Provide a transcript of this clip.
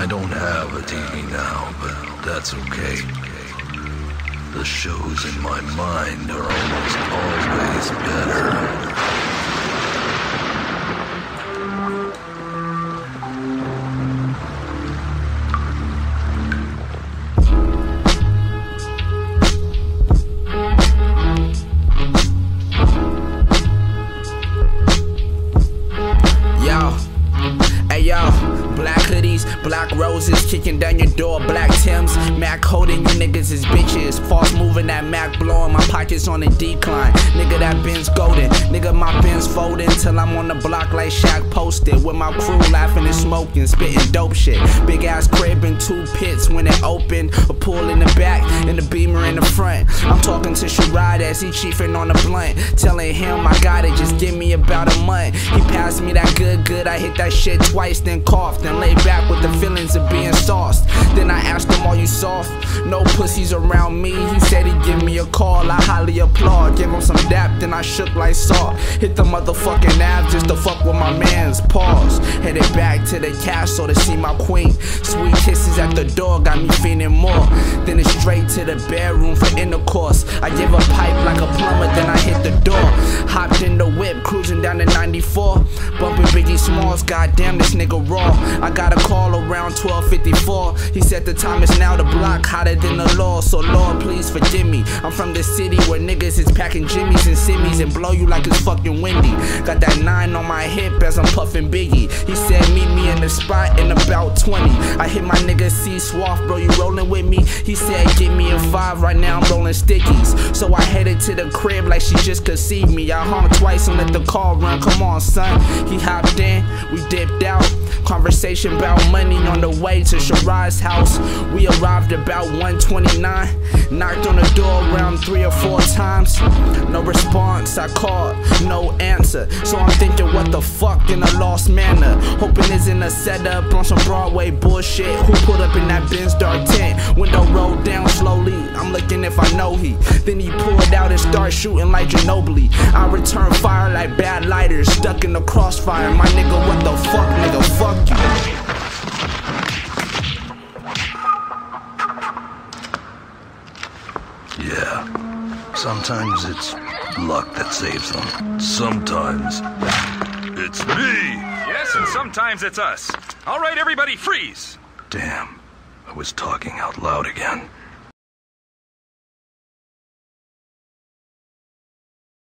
I don't have a TV now, but that's okay. The shows in my mind are almost always better. Black roses kicking down your door, black Timbs, Mac holding you niggas as bitches. False moving that Mac blowing, my pockets on a decline. Nigga, that Benz golden, nigga, my Benz folding till I'm on the block like Shaq posted. With my crew laughing and smoking, spitting dope shit. Big ass crib and 2 pits when it opened. A pool in the back and a Beamer in the front. I'm talking to Sherrod as he chiefing on the blunt, telling him I got it, just give me about a month. He passed me that good, I hit that shit twice, then coughed, then lay back with the feelings of being sauced. Then I asked him, are you soft? No pussies around me. He said he'd give me a call, I highly applaud. Give him some dap, then I shook like salt. Hit the motherfucking nav just to fuck with my mans. Pause. Headed back to the castle to see my queen. Sweet kisses at the door got me feeling more. Then it's straight to the bedroom for intercourse. I give a pipe like a plumber, then I hit the door. Hopped in the whip, cruising down to 94. Bumping Biggie Smalls, goddamn this nigga raw. I got a call around 12:54. He said the time is now, the block hotter than the law. So Lord, please forgive me. I'm from the city where niggas is packing jimmies and simmies and blow you like it's fucking windy. Got that 9 on my hip as I'm puffing Biggie. He said meet me in the spot in about 20. I hit my nigga C Swaff, bro, you rolling with me? He said get me in 5, right now I'm rolling stickies. So I headed to the crib like she just conceived me. I honked twice and let the car run, come on son. He hopped in, we dipped out. Conversation about money on the way to Sherrod's house. We arrived about 1:29. Knocked on the door around 3 or 4 times. No response, I called, no answer. So I'm thinking what the fuck in a lost manner. Hoping isn't a setup on some Broadway bullshit. Who put up in that Benz dark tent? Window rolled down slowly, I'm looking if I know he. Then he pulled out and started shooting like Ginobili. I returned fire like bad lighters, stuck in the crossfire. My nigga, what the fuck, nigga, fuck you. Yeah, sometimes it's luck that saves them. Sometimes it's me. Yes, and sometimes it's us. All right, everybody, freeze. Damn, I was talking out loud again.